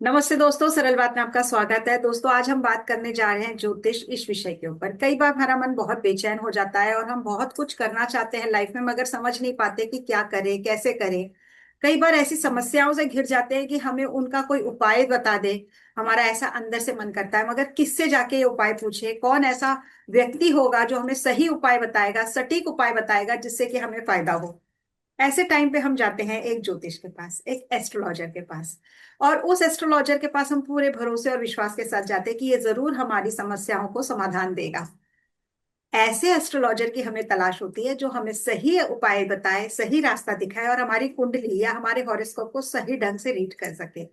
नमस्ते दोस्तों, सरल बात में आपका स्वागत है। दोस्तों, आज हम बात करने जा रहे हैं ज्योतिष इस विषय के ऊपर। कई बार हमारा मन बहुत बेचैन हो जाता है और हम बहुत कुछ करना चाहते हैं लाइफ में, मगर समझ नहीं पाते कि क्या करें, कैसे करें। कई बार ऐसी समस्याओं से घिर जाते हैं कि हमें उनका कोई उपाय बता दे। हमारा ऐसा अंदर से मन करता है, मगर किससे जाके ये उपाय पूछे? कौन ऐसा व्यक्ति होगा जो हमें सही उपाय बताएगा, सटीक उपाय बताएगा, जिससे कि हमें फायदा हो? ऐसे टाइम पे हम जाते हैं एक ज्योतिष के पास, एक एस्ट्रोलॉजर के पास। और उस एस्ट्रोलॉजर के पास हम पूरे भरोसे और विश्वास के साथ जाते हैं कि ये जरूर हमारी समस्याओं को समाधान देगा। ऐसे एस्ट्रोलॉजर की हमें तलाश होती है जो हमें सही उपाय बताए, सही रास्ता दिखाए और हमारी कुंडली या हमारे हॉरोस्कोप को सही ढंग से रीड कर सके।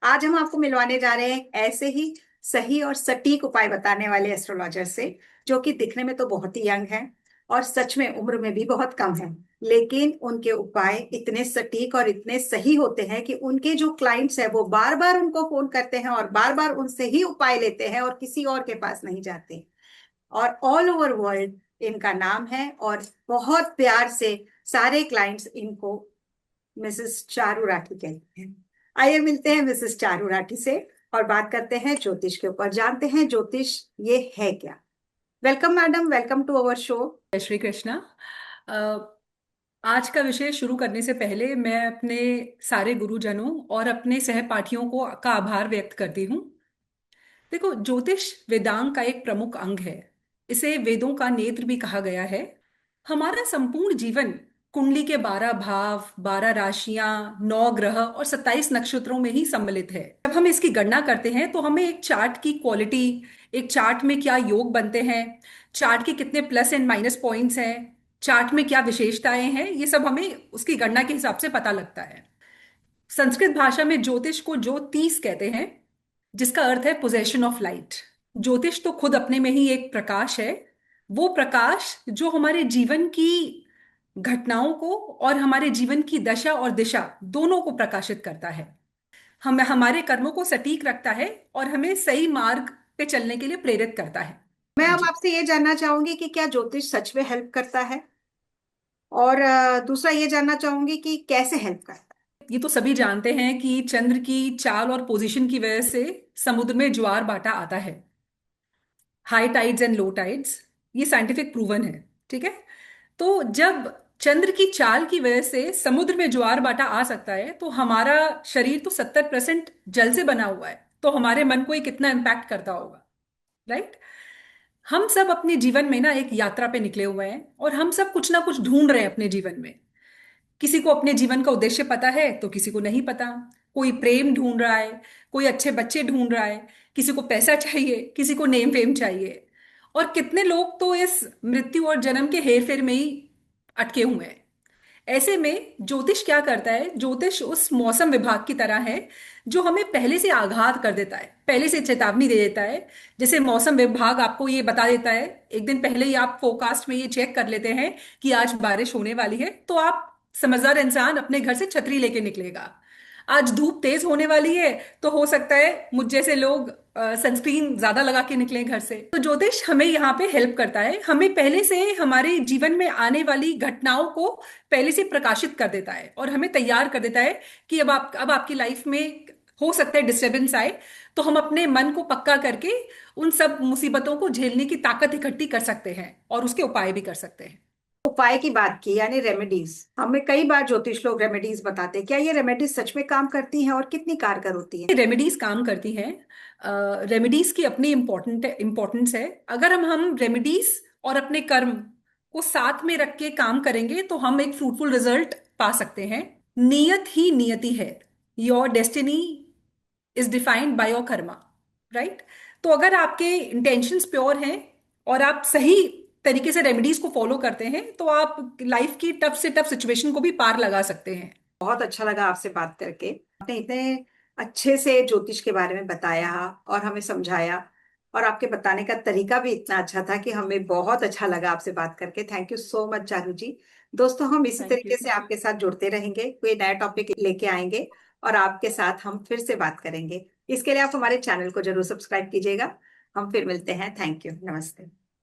आज हम आपको मिलवाने जा रहे हैं ऐसे ही सही और सटीक उपाय बताने वाले एस्ट्रोलॉजर से, जो कि दिखने में तो बहुत ही यंग है और सच में उम्र में भी बहुत कम है। लेकिन उनके उपाय इतने सटीक और इतने सही होते हैं कि उनके जो क्लाइंट्स हैं वो बार बार उनको फोन करते हैं और बार बार उनसे ही उपाय लेते हैं और किसी और के पास नहीं जाते। और ऑल ओवर वर्ल्ड इनका नाम है और बहुत प्यार से सारे क्लाइंट्स इनको मिसेस चारू राठी कहते हैं। आइए मिलते हैं मिसेस चारू राठी से और बात करते हैं ज्योतिष के ऊपर, जानते हैं ज्योतिष ये है क्या। Welcome madam, welcome to our show. जय श्री कृष्णा। अ, आज का विषय शुरू करने से पहले मैं अपने सारे गुरुजनों और अपने सहपाठियों को का आभार व्यक्त करती हूँ। देखो, ज्योतिष वेदांग का एक प्रमुख अंग है। इसे वेदों का नेत्र भी कहा गया है। हमारा संपूर्ण जीवन कुंडली के 12 भाव, 12 राशियां, 9 ग्रह और 27 नक्षत्रों में ही सम्मिलित है। जब हम इसकी गणना करते हैं तो हमें एक चार्ट की क्वालिटी, एक चार्ट में क्या योग बनते हैं, चार्ट के कितने प्लस एंड माइनस पॉइंट्स हैं, चार्ट में क्या विशेषताएं हैं, ये सब हमें उसकी गणना के हिसाब से पता लगता है। संस्कृत भाषा में ज्योतिष को ज्योतिष कहते हैं, जिसका अर्थ है पोजेशन ऑफ लाइट। ज्योतिष तो खुद अपने में ही एक प्रकाश है। वो प्रकाश जो हमारे जीवन की घटनाओं को और हमारे जीवन की दशा और दिशा दोनों को प्रकाशित करता है। हमें हमारे कर्मों को सटीक रखता है और हमें सही मार्ग पे चलने के लिए प्रेरित करता है। मैं हाँ अब जी। आपसे ये जानना चाहूंगी कि क्या ज्योतिष सच में हेल्प करता है, और दूसरा ये जानना चाहूंगी कि कैसे हेल्प करता ये तो सभी जानते हैं कि चंद्र की चाल और पोजीशन की वजह से समुद्र में ज्वार भाटा आता है। High tides and low tides, ये साइंटिफिक प्रूवन है। ठीक है। तो जब चंद्र की चाल की वजह से समुद्र में ज्वार भाटा आ सकता है, तो हमारा शरीर तो 70% जल से बना हुआ है, तो हमारे मन को ये कितना इम्पैक्ट करता होगा। राइट। हम सब अपने जीवन में ना एक यात्रा पे निकले हुए हैं और हम सब कुछ ना कुछ ढूंढ रहे हैं अपने जीवन में। किसी को अपने जीवन का उद्देश्य पता है तो किसी को नहीं पता। कोई प्रेम ढूंढ रहा है, कोई अच्छे बच्चे ढूंढ रहा है, किसी को पैसा चाहिए, किसी को नेम फेम चाहिए। और कितने लोग तो इस मृत्यु और जन्म के हेर फेर में ही अटके हुए हैं। ऐसे में ज्योतिष क्या करता है? ज्योतिष उस मौसम विभाग की तरह है जो हमें पहले से आगाह कर देता है, पहले से चेतावनी दे देता है। जैसे मौसम विभाग आपको ये बता देता है, एक दिन पहले ही आप फोरकास्ट में ये चेक कर लेते हैं कि आज बारिश होने वाली है, तो आप समझदार इंसान अपने घर से छतरी लेके निकलेगा। आज धूप तेज होने वाली है, तो हो सकता है मुझ जैसे लोग सनस्क्रीन ज्यादा लगा के निकले घर से। तो ज्योतिष हमें यहाँ पे हेल्प करता है, हमें पहले से हमारे जीवन में आने वाली घटनाओं को पहले से प्रकाशित कर देता है और हमें तैयार कर देता है कि अब आपकी लाइफ में हो सकता है डिस्टरबेंस आए, तो हम अपने मन को पक्का करके उन सब मुसीबतों को झेलने की ताकत इकट्ठी कर सकते हैं और उसके उपाय भी कर सकते हैं। है? उपाय की बात की, यानी रेमेडीज। हमें कई बार ज्योतिष लोग रेमेडीज बताते हैं, क्या ये रेमेडीज सच में काम करती हैं और कितनी कारगर होती है? रेमेडीज काम करती हैं। रेमेडीज की अपनी इम्पोर्टेंस है। अगर हम रेमेडीज और अपने कर्म को साथ में रख के काम करेंगे तो हम एक फ्रूटफुल रिजल्ट पा सकते हैं। नियत ही नियति है। Your destiny is defined by your Karma. Right. तो अगर आपके इंटेंशंस प्योर हैं और आप सही तरीके से रेमेडीज को फॉलो करते हैं, तो आप लाइफ की टफ से टफ सिचुएशन को भी पार लगा सकते हैं। बहुत अच्छा लगा आपसे बात करके। आपने इतने अच्छे से ज्योतिष के बारे में बताया और हमें समझाया, और आपके बताने का तरीका भी इतना अच्छा था कि हमें बहुत अच्छा लगा आपसे बात करके। Thank you so much Charu ji. दोस्तों, हम इसी थैंक तरीके यू। से आपके साथ जुड़ते रहेंगे, कोई नया टॉपिक लेके आएंगे और आपके साथ हम फिर से बात करेंगे। इसके लिए आप हमारे चैनल को जरूर सब्सक्राइब कीजिएगा। हम फिर मिलते हैं। थैंक यू, नमस्ते।